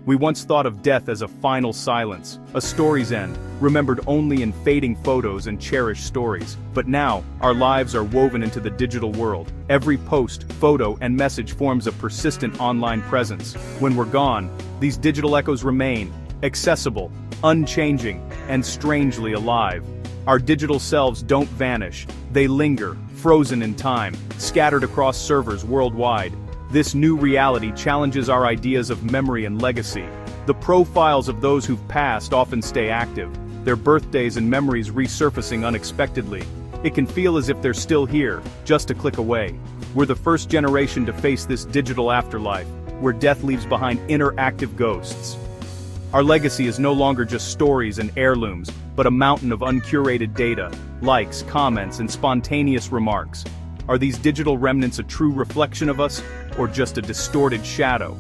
We once thought of death as a final silence, a story's end, remembered only in fading photos and cherished stories. But now, our lives are woven into the digital world. Every post, photo, and message forms a persistent online presence. When we're gone, these digital echoes remain, accessible, unchanging, and strangely alive. Our digital selves don't vanish, they linger, frozen in time, scattered across servers worldwide. This new reality challenges our ideas of memory and legacy. The profiles of those who've passed often stay active, their birthdays and memories resurfacing unexpectedly. It can feel as if they're still here, just a click away. We're the first generation to face this digital afterlife, where death leaves behind interactive ghosts. Our legacy is no longer just stories and heirlooms, but a mountain of uncurated data, likes, comments, and spontaneous remarks. Are these digital remnants a true reflection of us, or just a distorted shadow?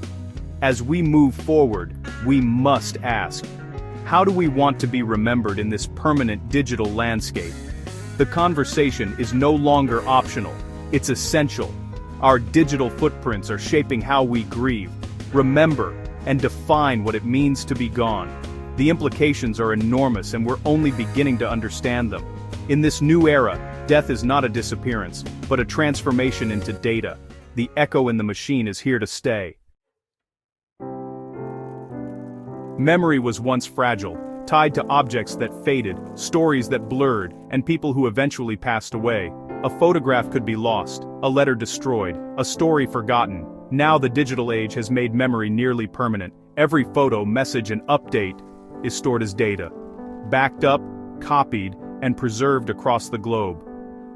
As we move forward, we must ask, how do we want to be remembered in this permanent digital landscape? The conversation is no longer optional, it's essential. Our digital footprints are shaping how we grieve, remember, and define what it means to be gone. The implications are enormous, and we're only beginning to understand them. In this new era, death is not a disappearance, but a transformation into data. The echo in the machine is here to stay. Memory was once fragile, tied to objects that faded, stories that blurred, and people who eventually passed away. A photograph could be lost, a letter destroyed, a story forgotten. Now the digital age has made memory nearly permanent. Every photo, message, and update is stored as data, backed up, copied, and preserved across the globe.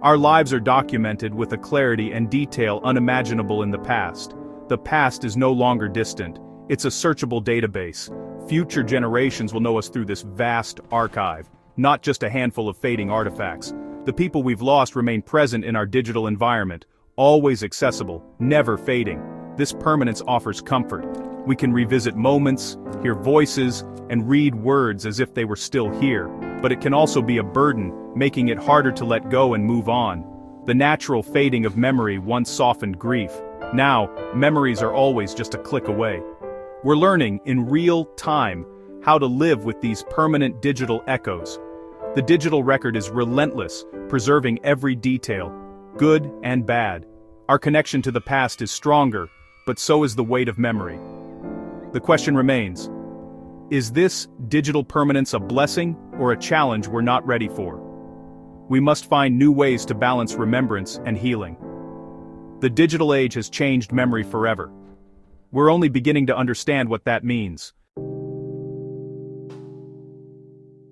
Our lives are documented with a clarity and detail unimaginable in the past. The past is no longer distant, it's a searchable database. Future generations will know us through this vast archive, not just a handful of fading artifacts. The people we've lost remain present in our digital environment, always accessible, never fading. This permanence offers comfort. We can revisit moments, hear voices, and read words as if they were still here. But it can also be a burden, making it harder to let go and move on. The natural fading of memory once softened grief. Now, memories are always just a click away. We're learning, in real time, how to live with these permanent digital echoes. The digital record is relentless, preserving every detail, good and bad. Our connection to the past is stronger, but so is the weight of memory. The question remains, is this digital permanence a blessing or a challenge we're not ready for? We must find new ways to balance remembrance and healing. The digital age has changed memory forever. We're only beginning to understand what that means.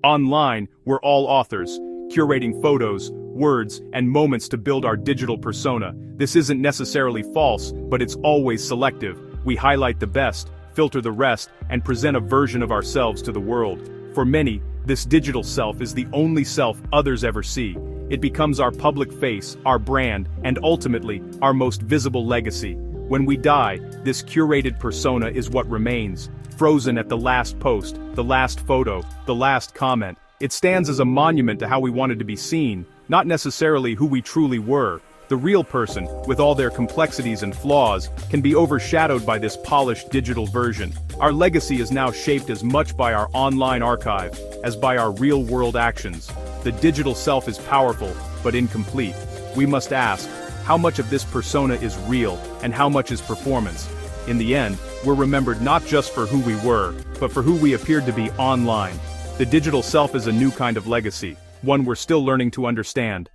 Online, we're all authors, curating photos, words, and moments to build our digital persona. This isn't necessarily false, but it's always selective. We highlight the best, filter the rest, and present a version of ourselves to the world. For many, this digital self is the only self others ever see. It becomes our public face, our brand, and ultimately, our most visible legacy. When we die, this curated persona is what remains, frozen at the last post, the last photo, the last comment. It stands as a monument to how we wanted to be seen, not necessarily who we truly were. The real person, with all their complexities and flaws, can be overshadowed by this polished digital version. Our legacy is now shaped as much by our online archive as by our real-world actions. The digital self is powerful, but incomplete. We must ask, how much of this persona is real, and how much is performance? In the end, we're remembered not just for who we were, but for who we appeared to be online. The digital self is a new kind of legacy, one we're still learning to understand.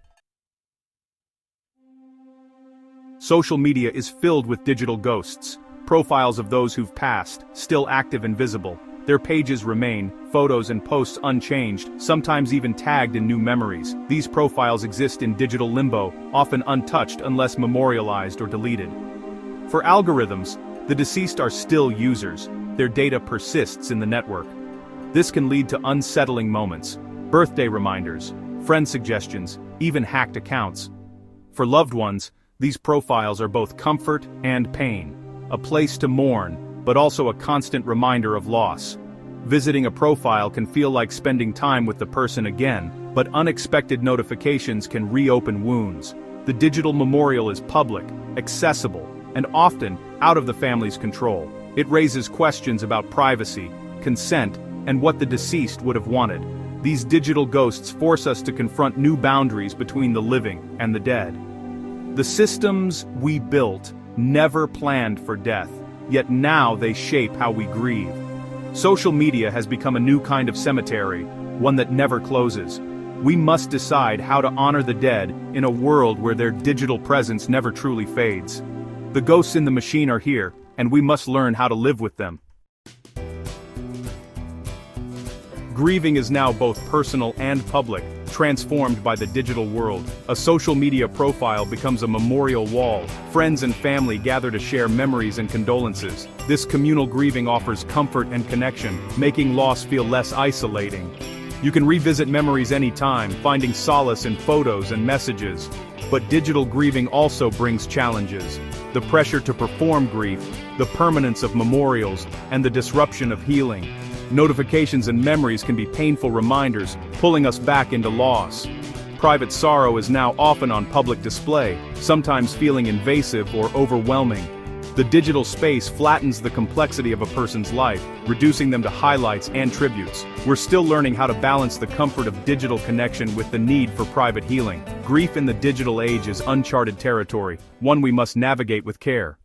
Social media is filled with digital ghosts, profiles of those who've passed, still active and visible. Their pages remain, photos and posts unchanged, sometimes even tagged in new memories. These profiles exist in digital limbo, often untouched unless memorialized or deleted. For algorithms, the deceased are still users. Their data persists in the network. This can lead to unsettling moments, birthday reminders, friend suggestions, even hacked accounts. For loved ones, these profiles are both comfort and pain, a place to mourn, but also a constant reminder of loss. Visiting a profile can feel like spending time with the person again, but unexpected notifications can reopen wounds. The digital memorial is public, accessible, and often out of the family's control. It raises questions about privacy, consent, and what the deceased would have wanted. These digital ghosts force us to confront new boundaries between the living and the dead. The systems we built never planned for death, yet now they shape how we grieve. Social media has become a new kind of cemetery, one that never closes. We must decide how to honor the dead in a world where their digital presence never truly fades. The ghosts in the machine are here, and we must learn how to live with them. Grieving is now both personal and public, transformed by the digital world. A social media profile becomes a memorial wall. Friends and family gather to share memories and condolences. This communal grieving offers comfort and connection, making loss feel less isolating. You can revisit memories anytime, finding solace in photos and messages. But digital grieving also brings challenges. The pressure to perform grief, the permanence of memorials, and the disruption of healing. Notifications and memories can be painful reminders, pulling us back into loss. Private sorrow is now often on public display, sometimes feeling invasive or overwhelming. The digital space flattens the complexity of a person's life, reducing them to highlights and tributes. We're still learning how to balance the comfort of digital connection with the need for private healing. Grief in the digital age is uncharted territory, one we must navigate with care.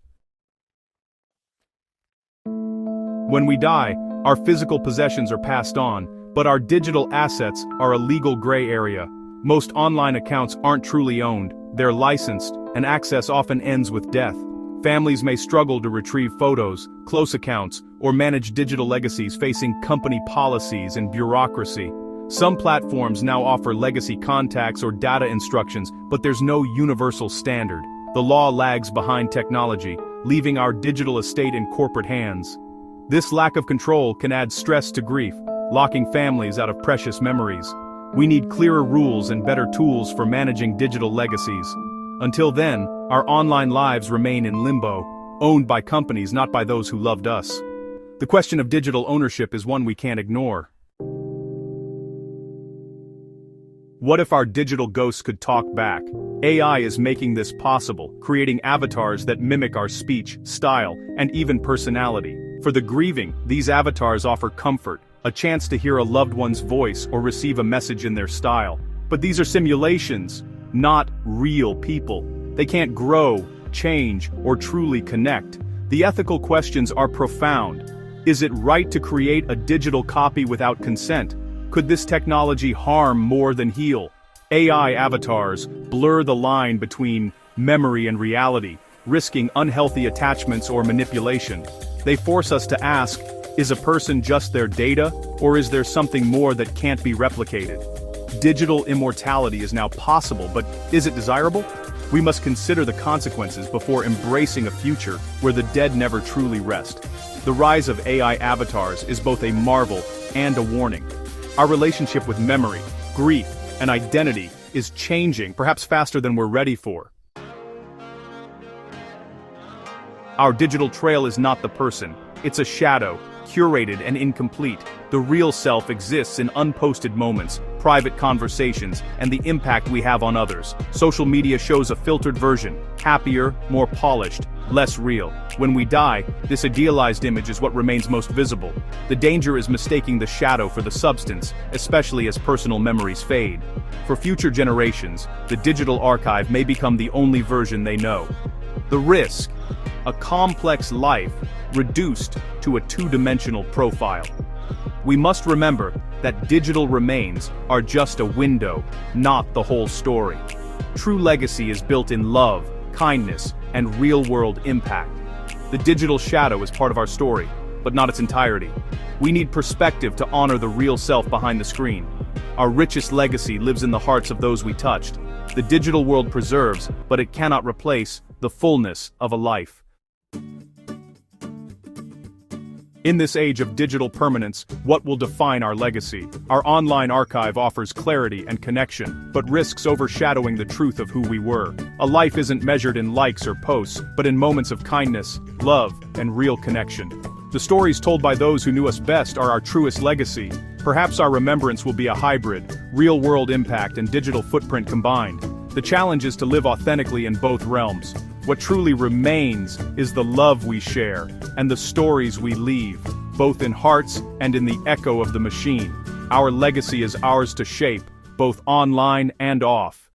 When we die, our physical possessions are passed on, but our digital assets are a legal gray area. Most online accounts aren't truly owned, they're licensed, and access often ends with death. Families may struggle to retrieve photos, close accounts, or manage digital legacies facing company policies and bureaucracy. Some platforms now offer legacy contacts or data instructions, but there's no universal standard. The law lags behind technology, leaving our digital estate in corporate hands. This lack of control can add stress to grief, locking families out of precious memories. We need clearer rules and better tools for managing digital legacies. Until then, our online lives remain in limbo, owned by companies not by those who loved us. The question of digital ownership is one we can't ignore. What if our digital ghosts could talk back? AI is making this possible, creating avatars that mimic our speech, style, and even personality. For the grieving, these avatars offer comfort, a chance to hear a loved one's voice or receive a message in their style. But these are simulations, not real people. They can't grow, change, or truly connect. The ethical questions are profound. Is it right to create a digital copy without consent? Could this technology harm more than heal? AI avatars blur the line between memory and reality, risking unhealthy attachments or manipulation. They force us to ask, is a person just their data, or is there something more that can't be replicated? Digital immortality is now possible, but is it desirable? We must consider the consequences before embracing a future where the dead never truly rest. The rise of AI avatars is both a marvel and a warning. Our relationship with memory, grief, and identity is changing, perhaps faster than we're ready for. Our digital trail is not the person, it's a shadow, curated and incomplete. The real self exists in unposted moments, private conversations, and the impact we have on others. Social media shows a filtered version, happier, more polished, less real. When we die, this idealized image is what remains most visible. The danger is mistaking the shadow for the substance, especially as personal memories fade. For future generations, the digital archive may become the only version they know. The risk: a complex life reduced to a two-dimensional profile. We must remember that digital remains are just a window, not the whole story. True legacy is built in love, kindness, and real-world impact. The digital shadow is part of our story, but not its entirety. We need perspective to honor the real self behind the screen. Our richest legacy lives in the hearts of those we touched. The digital world preserves, but it cannot replace the fullness of a life. In this age of digital permanence, what will define our legacy? Our online archive offers clarity and connection, but risks overshadowing the truth of who we were. A life isn't measured in likes or posts, but in moments of kindness, love, and real connection. The stories told by those who knew us best are our truest legacy. Perhaps our remembrance will be a hybrid, real-world impact and digital footprint combined. The challenge is to live authentically in both realms. What truly remains is the love we share, and the stories we leave, both in hearts and in the echo of the machine. Our legacy is ours to shape, both online and off.